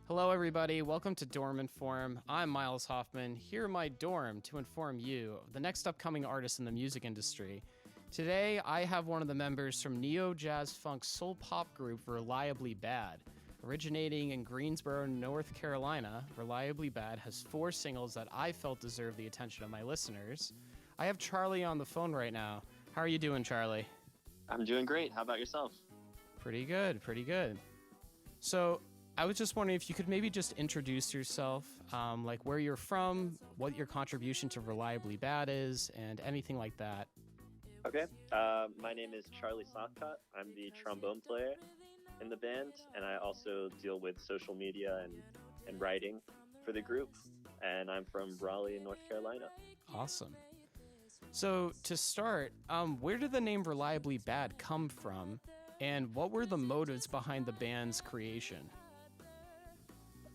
Hello, everybody. Welcome to DormInform. I'm Miles Hoffman, here in my dorm to inform you of the next upcoming artists in the music industry. Today, I have one of the members from neo-jazz funk soul pop group Reliably Bad. Originating in Greensboro, North Carolina, Reliably Bad has 4 singles that I felt deserve the attention of my listeners. I have Charlie on the phone right now. How are you doing, Charlie? I'm doing great. How about yourself? Pretty good. So, I was just wondering if you could maybe just introduce yourself, like where you're from, what your contribution to Reliably Bad is, and anything like that. Okay. My name is Charlie Sothcott. I'm the trombone player in the band, and I also deal with social media and writing for the group. And I'm from Raleigh, North Carolina. Awesome. So to start, where did the name Reliably Bad come from, and what were the motives behind the band's creation?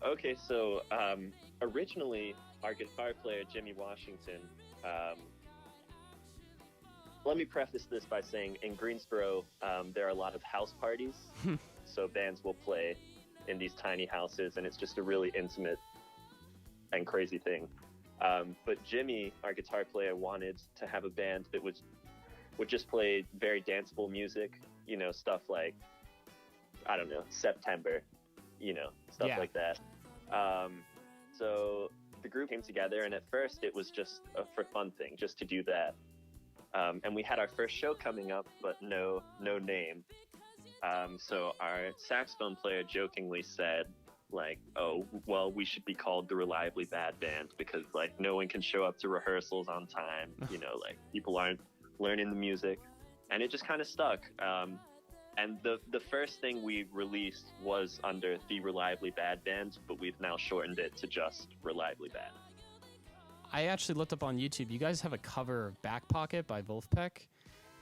Okay, so originally our guitar player, Jimmy Washington, let me preface this by saying in Greensboro, there are a lot of house parties. So bands will play in these tiny houses, and it's just a really intimate and crazy thing. But Jimmy, our guitar player, wanted to have a band that would just play very danceable music, stuff like, I don't know, September, stuff like that. So the group came together, and at first it was just a for fun thing, just to do that. And we had our first show coming up, but no name. So our saxophone player jokingly said, like, oh, well, we should be called the Reliably Bad Band because, like, no one can show up to rehearsals on time. Like, people aren't learning the music. And it just kind of stuck. And the first thing we released was under the Reliably Bad Band, but we've now shortened it to just Reliably Bad. I actually looked up on YouTube. You guys have a cover of Back Pocket by Wolfpack.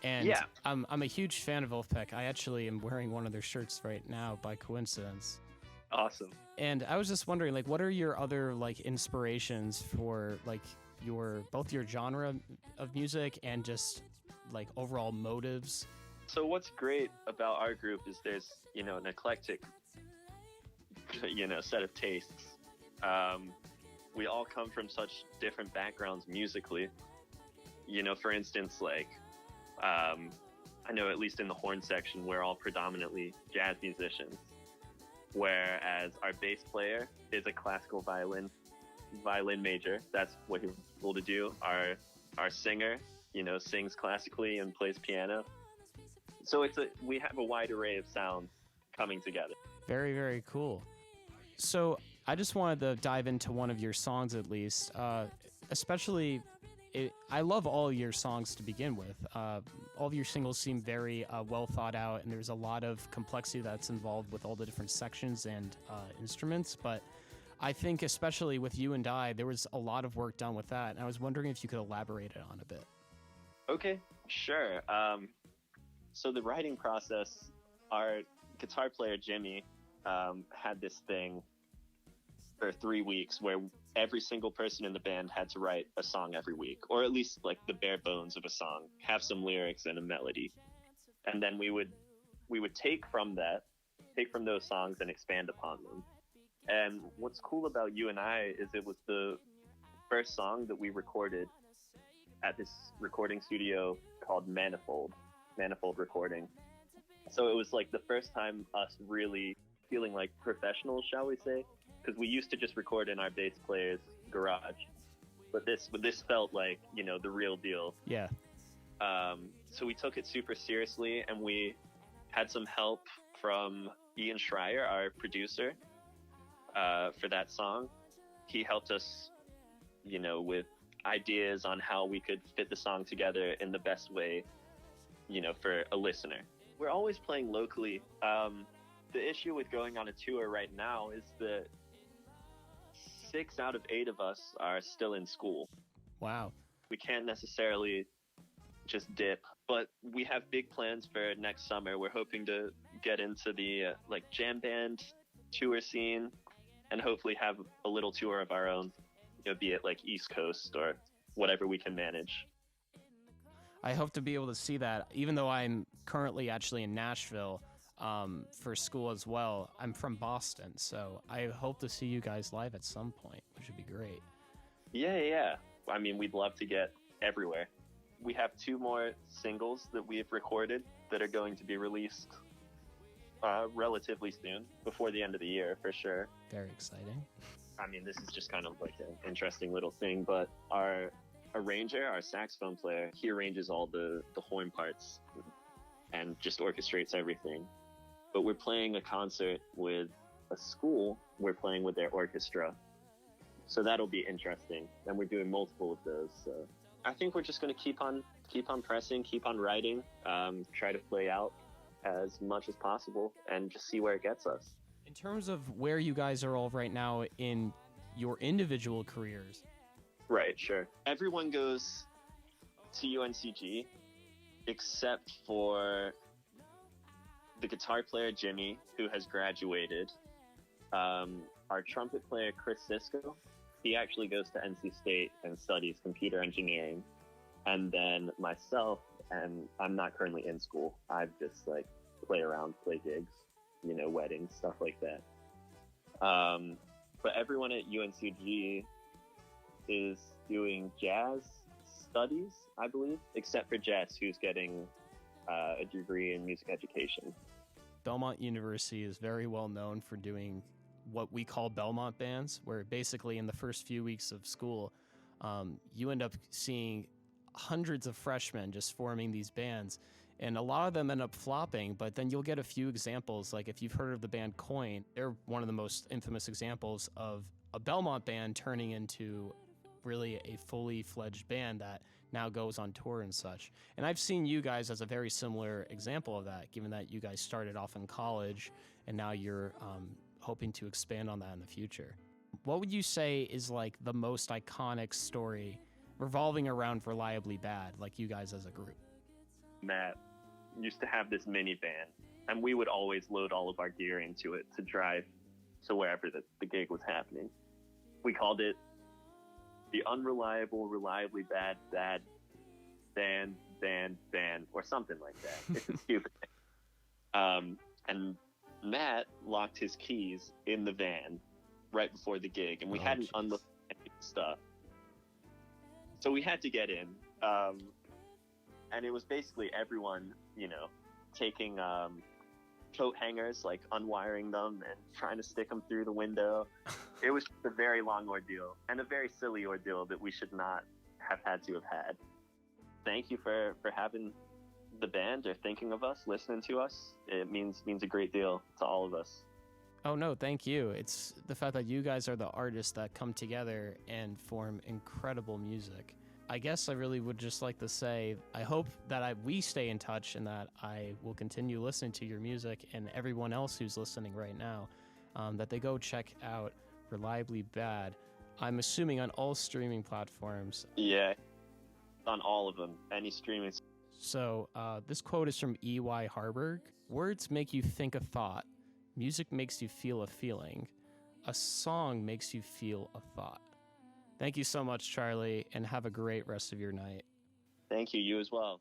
And yeah. I'm a huge fan of Wolfpack. I actually am wearing one of their shirts right now by coincidence. Awesome. And I was just wondering, like, what are your other, like, inspirations for, like, both your genre of music and just, like, overall motives? So what's great about our group is there's, an eclectic, set of tastes. We all come from such different backgrounds musically. For instance, like, I know at least in the horn section, we're all predominantly jazz musicians, whereas our bass player is a classical violin major. That's what he's able to do. Our singer, sings classically and plays piano. So we have a wide array of sounds coming together. Very, very cool. So I just wanted to dive into one of your songs at least, especially I love all your songs to begin with. All of your singles seem very well thought out, and there's a lot of complexity that's involved with all the different sections and instruments. But I think especially with You and I, there was a lot of work done with that, and I was wondering if you could elaborate it on a bit. Okay, sure. So the writing process, our guitar player, Jimmy, had this thing for 3 weeks where every single person in the band had to write a song every week, or at least like the bare bones of a song, have some lyrics and a melody. And then we would take from those songs and expand upon them. And what's cool about You and I is it was the first song that we recorded at this recording studio called Manifold Recording. So it was like the first time us really feeling like professionals, shall we say, because we used to just record in our bass player's garage, but this felt like, the real deal. Yeah. So we took it super seriously, and we had some help from Ian Schreier, our producer, for that song. He helped us, with ideas on how we could fit the song together in the best way, for a listener. We're always playing locally. The issue with going on a tour right now is that 6 out of 8 of us are still in school. Wow. We can't necessarily just dip, but we have big plans for next summer. We're hoping to get into the jam band tour scene and hopefully have a little tour of our own, be it like East Coast or whatever we can manage. I hope to be able to see that, even though I'm currently actually in Nashville. for school as well. I'm from Boston, so I hope to see you guys live at some point, which would be great. Yeah. I mean, we'd love to get everywhere. We have 2 more singles that we have recorded that are going to be released relatively soon, before the end of the year, for sure. Very exciting. I mean, this is just kind of like an interesting little thing, but our arranger, our saxophone player, he arranges all the horn parts and just orchestrates everything. But we're playing a concert with a school. We're playing with their orchestra. So that'll be interesting. And we're doing multiple of those. So I think we're just going to keep on pressing, keep on writing, try to play out as much as possible, and just see where it gets us. In terms of where you guys are all right now in your individual careers. Right, sure. Everyone goes to UNCG except for the guitar player, Jimmy, who has graduated. Our trumpet player, Chris Sisco, he actually goes to NC State and studies computer engineering. And then myself, and I'm not currently in school. I just like play around, play gigs, weddings, stuff like that. But everyone at UNCG is doing jazz studies, I believe, except for Jess, who's getting a degree in music education. Belmont University is very well known for doing what we call Belmont Bands, where basically in the first few weeks of school, you end up seeing hundreds of freshmen just forming these bands, and a lot of them end up flopping, but then you'll get a few examples. Like if you've heard of the band Coin, they're one of the most infamous examples of a Belmont band turning into really a fully fledged band that now goes on tour and such. And I've seen you guys as a very similar example of that, given that you guys started off in college and now you're hoping to expand on that in the future. What would you say is like the most iconic story revolving around Reliably Bad, like you guys as a group? Matt used to have this minivan, and we would always load all of our gear into it to drive to wherever the gig was happening. We called it the Unreliable, Reliably Bad Band, or something like that. It's a stupid thing. And Matt locked his keys in the van right before the gig, and we hadn't unloaded any stuff. So we had to get in. And it was basically everyone, taking coat hangers, like unwiring them and trying to stick them through the window. It was a very long ordeal, and a very silly ordeal that we should not have had to have had. Thank you for having the band, or thinking of us, listening to us. It means a great deal to all of us. Oh no, thank you. It's the fact that you guys are the artists that come together and form incredible music. I guess I really would just like to say, I hope that we stay in touch, and that I will continue listening to your music, and everyone else who's listening right now, that they go check out Reliably Bad. I'm assuming on all streaming platforms. Yeah, on all of them, any streaming. So this quote is from E.Y. Harburg. Words make you think a thought. Music makes you feel a feeling. A song makes you feel a thought. Thank you so much, Charlie, and have a great rest of your night. Thank you. You as well.